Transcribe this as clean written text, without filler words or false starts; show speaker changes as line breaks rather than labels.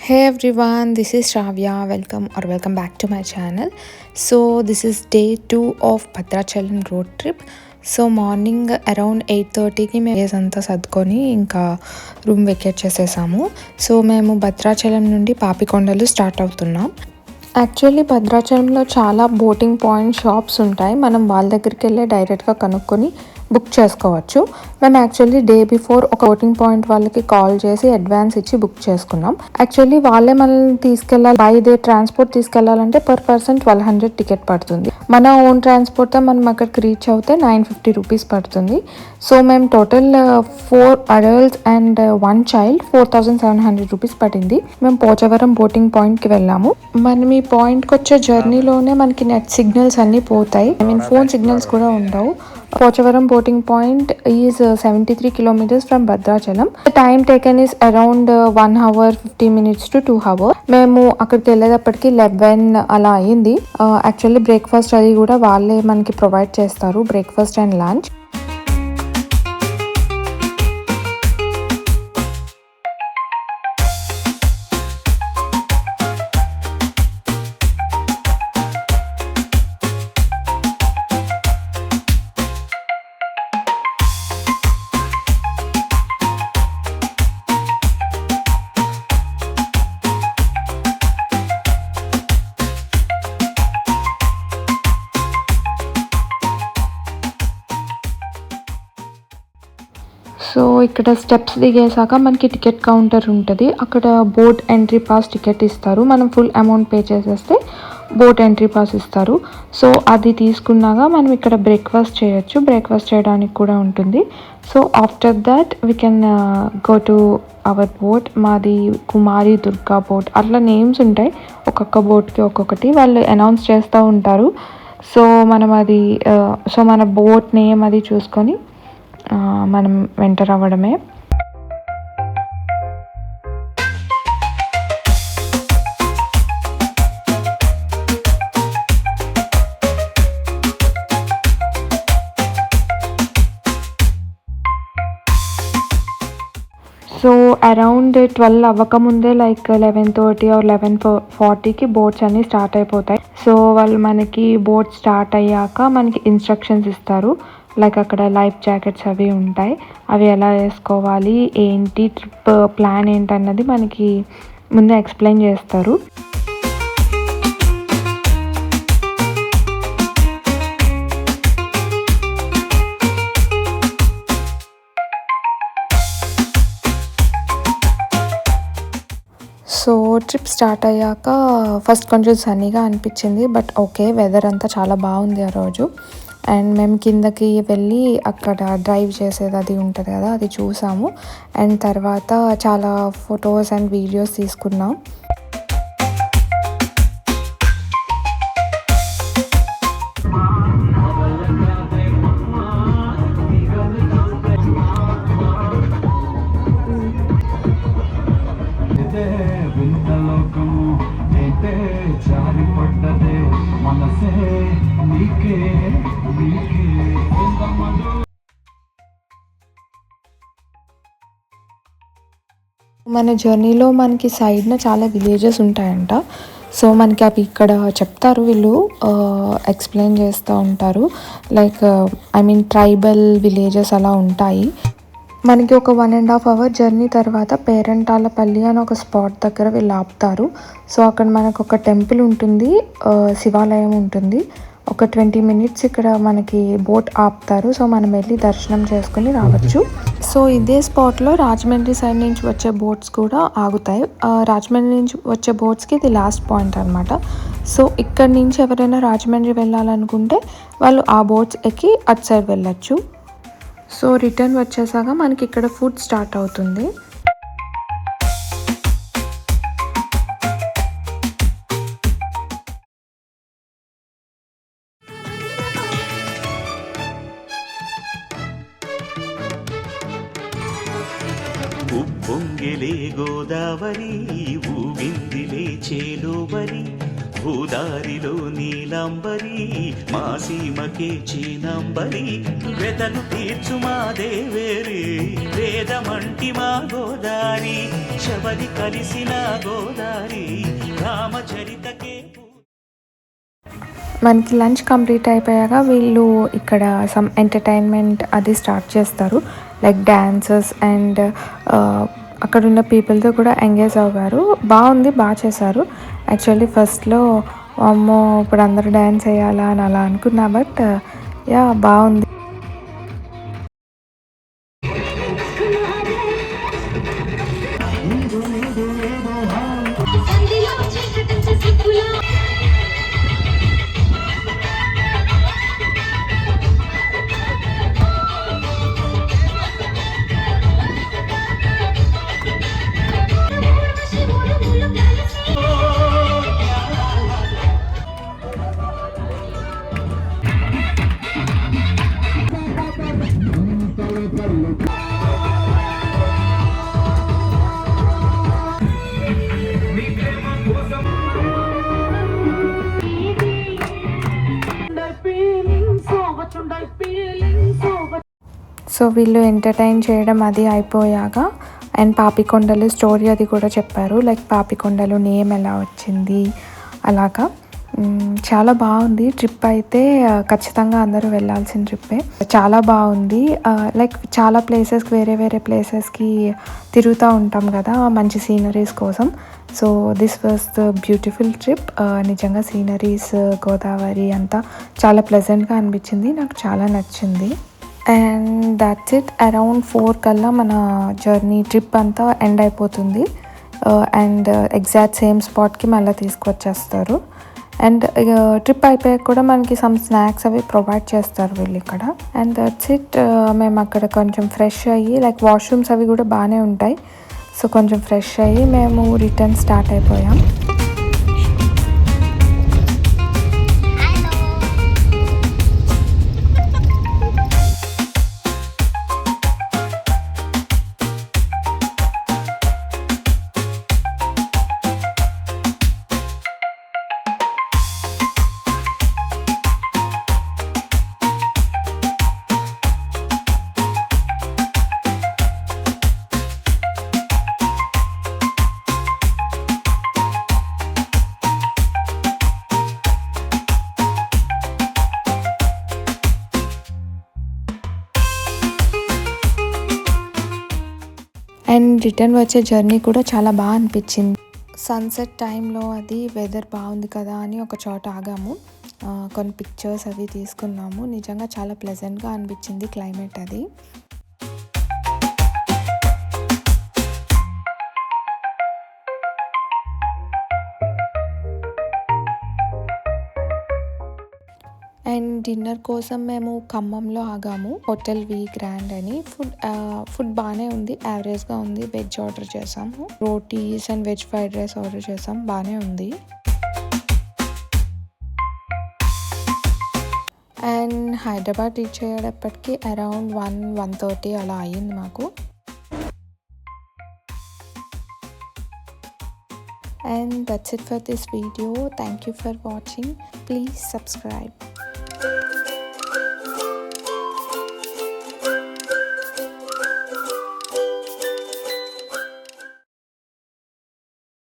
Hey everyone, this is Shravya. Welcome back to my channel. So this is day 2 of Bhadrachalam road trip. So morning around 8:30కి మేము days అంతా సర్దుకొని ఇంకా room vacate చేసేసాము. So మేము భద్రాచలం నుండి Papikondalu start అవుతున్నాం. యాక్చువల్లీ భద్రాచలంలో చాలా బోటింగ్ పాయింట్ షాప్స్ ఉంటాయి. మనం వాళ్ళ దగ్గరికి వెళ్ళి డైరెక్ట్గా కనుక్కొని బుక్ చేసుకోవచ్చు. మేము యాక్చువల్లీ డే బిఫోర్ ఒక బోటింగ్ పాయింట్ వాళ్ళకి కాల్ చేసి అడ్వాన్స్ ఇచ్చి బుక్ చేసుకున్నాం. యాక్చువల్లీ వాళ్ళే మనల్ని తీసుకెళ్ళాలి. బై డే ట్రాన్స్పోర్ట్ తీసుకెళ్లాలంటే పర్ పర్సన్ 1200 టికెట్ పడుతుంది. మన ఓన్ ట్రాన్స్పోర్ట్తో మనం అక్కడికి రీచ్ అవుతే 950 రూపీస్ పడుతుంది. సో మేము total 4 adults and 1 child 4700 rupees పడింది. మేము పోచవరం బోటింగ్ పాయింట్కి వెళ్ళాము. మనం ఈ పాయింట్కి వచ్చే జర్నీలోనే మనకి నెట్ సిగ్నల్స్ అన్నీ పోతాయి. ఫోన్ సిగ్నల్స్ కూడా ఉండవు. Pochavaram boating point is 73 kilometers from Bhadrachalam. The time taken is around 1 hour 50 minutes to 2 hours. మేము అక్కడికి వెళ్ళేటప్పటికి 11 అలా అయింది. యాక్చువల్లీ బ్రేక్ఫాస్ట్ అది కూడా వాళ్ళే మనకి ప్రొవైడ్ చేస్తారు, బ్రేక్ఫాస్ట్ అండ్ లంచ్. సో ఇక్కడ స్టెప్స్ దిగేసాక మనకి టికెట్ కౌంటర్ ఉంటుంది. అక్కడ బోట్ ఎంట్రీ పాస్ టికెట్ ఇస్తారు. మనం ఫుల్ అమౌంట్ పే చేసేస్తే బోట్ ఎంట్రీ పాస్ ఇస్తారు. సో అది తీసుకున్నాక మనం ఇక్కడ బ్రేక్ఫాస్ట్ చేయొచ్చు. బ్రేక్ఫాస్ట్ చేయడానికి కూడా ఉంటుంది. So after that we can go to our boat. మాది కుమారి దుర్గా బోట్ అట్లా నేమ్స్ ఉంటాయి. ఒక్కొక్క బోట్కి ఒక్కొక్కటి వాళ్ళు అనౌన్స్ చేస్తూ ఉంటారు. సో మనం అది మన బోట్ నేమ్ అది చూసుకొని మనం ఎంటర్ అవ్వడమే. సో అరౌండ్ 12 అవ్వకముందే లైక్ 11:30 ఆర్ 11:40కి బోట్స్ అన్నీ స్టార్ట్ అయిపోతాయి. సో వాళ్ళు మనకి బోట్ స్టార్ట్ అయ్యాక మనకి ఇన్స్ట్రక్షన్స్ ఇస్తారు. లైక్ అక్కడ లైఫ్ జాకెట్స్ అవి ఉంటాయి. అవి ఎలా వేసుకోవాలి, ఏంటి ట్రిప్ ప్లాన్ ఏంటన్నది మనకి ముందే ఎక్స్ప్లెయిన్ చేస్తారు. సో ట్రిప్ స్టార్ట్ అయ్యాక ఫస్ట్ కొంచెం సన్నీగా అనిపించింది. బట్ ఓకే, వెదర్ అంతా చాలా బాగుంది ఆ రోజు. అండ్ మేము కిందకి వెళ్ళి అక్కడ డ్రైవ్ చేసేది అది ఉంటుంది కదా, అది చూసాము. అండ్ తర్వాత చాలా ఫొటోస్ అండ్ వీడియోస్ తీసుకున్నాం. మన జర్నీలో మనకి సైడ్న చాలా విలేజెస్ ఉంటాయంట. సో మనకి అవి ఇక్కడ చెప్తారు, వీళ్ళు ఎక్స్ప్లెయిన్ చేస్తూ ఉంటారు. లైక్ ట్రైబల్ విలేజెస్ అలా ఉంటాయి. మనకి ఒక 1.5 hour జర్నీ తర్వాత పేరంటాలపల్లి అని ఒక స్పాట్ దగ్గర వీళ్ళు ఆపుతారు. సో అక్కడ మనకు ఒక టెంపుల్ ఉంటుంది, శివాలయం ఉంటుంది. ఒక 20 minutes ఇక్కడ మనకి బోట్ ఆపుతారు. సో మనం వెళ్ళి దర్శనం చేసుకుని రావచ్చు. సో ఇదే స్పాట్లో రాజమండ్రి సైడ్ నుంచి వచ్చే బోట్స్ కూడా ఆగుతాయి. రాజమండ్రి నుంచి వచ్చే బోట్స్కి ఇది లాస్ట్ పాయింట్ అనమాట. సో ఇక్కడ నుంచి ఎవరైనా రాజమండ్రి వెళ్ళాలనుకుంటే వాళ్ళు ఆ బోట్స్ ఎక్కి అటు సైడ్ వెళ్ళచ్చు. సో రిటర్న్ వచ్చేసాక మనకి ఇక్కడ ఫుడ్ స్టార్ట్ అవుతుంది.
ఉప్పొంగిలే గోదావరి ఊగిందిలే చేలోవరి భూదారిలో నీలంబరి మా సీమకే చీనంబరి వెదలు తీర్చు మా దేవేరి వేదమంటి మా గోదారి శబరి కలిసిన గోదారి రామచరితకే.
మనకి లంచ్ కంప్లీట్ అయిపోయాక వీళ్ళు ఇక్కడ సమ్ ఎంటర్టైన్మెంట్ అది స్టార్ట్ చేస్తారు, లైక్ డ్యాన్సెస్ అండ్ అక్కడ ఉన్న పీపుల్తో కూడా ఎంగేజ్ అవ్వారు. బాగుంది, బాగా చేశారు. యాక్చువల్లీ ఫస్ట్లో అమ్మో ఇప్పుడు అందరూ డ్యాన్స్ వేయాలా అని అలా అనుకున్నా, బట్ యా బాగుంది. సో వీళ్ళు ఎంటర్టైన్ చేయడం అది అయిపోయాక అండ్ పాపికొండలు స్టోరీ అది కూడా చెప్పారు, లైక్ పాపికొండలు నేమ్ ఎలా వచ్చింది అలాగా. చాలా బాగుంది ట్రిప్ అయితే, ఖచ్చితంగా అందరూ వెళ్ళాల్సిన ట్రిప్పే. చాలా బాగుంది, లైక్ చాలా ప్లేసెస్కి వేరే వేరే ప్లేసెస్కి తిరుగుతూ ఉంటాం కదా మంచి సీనరీస్ కోసం. So this was the beautiful trip. నిజంగా సీనరీస్, గోదావరి అంతా చాలా ప్లెజెంట్గా అనిపించింది, నాకు చాలా నచ్చింది. And that's it. అరౌండ్ 4 కల్లా మన జర్నీ ట్రిప్ అంతా ఎండ్ అయిపోతుంది. అండ్ ఎగ్జాక్ట్ సేమ్ స్పాట్కి మళ్ళీ తీసుకొచ్చేస్తారు. అండ్ ట్రిప్ అయిపోయాక కూడా మనకి సమ్ స్నాక్స్ అవి ప్రొవైడ్ చేస్తారు వీళ్ళు ఇక్కడ. And that's it. మేము అక్కడ కొంచెం ఫ్రెష్ అయ్యి, లైక్ వాష్రూమ్స్ అవి కూడా బాగానే ఉంటాయి, సో కొంచెం ఫ్రెష్ అయ్యి మేము రిటర్న్ స్టార్ట్ అయిపోయాం. అండ్ రిటర్న్ వచ్చే జర్నీ కూడా చాలా బాగా అనిపించింది. సన్సెట్ టైంలో అది వెదర్ బాగుంది కదా అని ఒక చోట ఆగాము, కొన్ని పిక్చర్స్ అవి తీసుకున్నాము. నిజంగా చాలా ప్లెజెంట్గా అనిపించింది క్లైమేట్ అది. అండ్ డిన్నర్ కోసం మేము ఖమ్మంలో ఆగాము, హోటల్ వి గ్రాండ్ అని. ఫుడ్ బాగానే ఉంది, యావరేజ్గా ఉంది. వెజ్ ఆర్డర్ చేసాము, rotis and veg fried rice order చేసాం, బాగానే ఉంది. అండ్ హైదరాబాద్ రీచ్ అయ్యేటప్పటికి అరౌండ్ 1:30 అలా అయ్యింది మాకు. And that's it for this video. Thank you for watching. Please subscribe.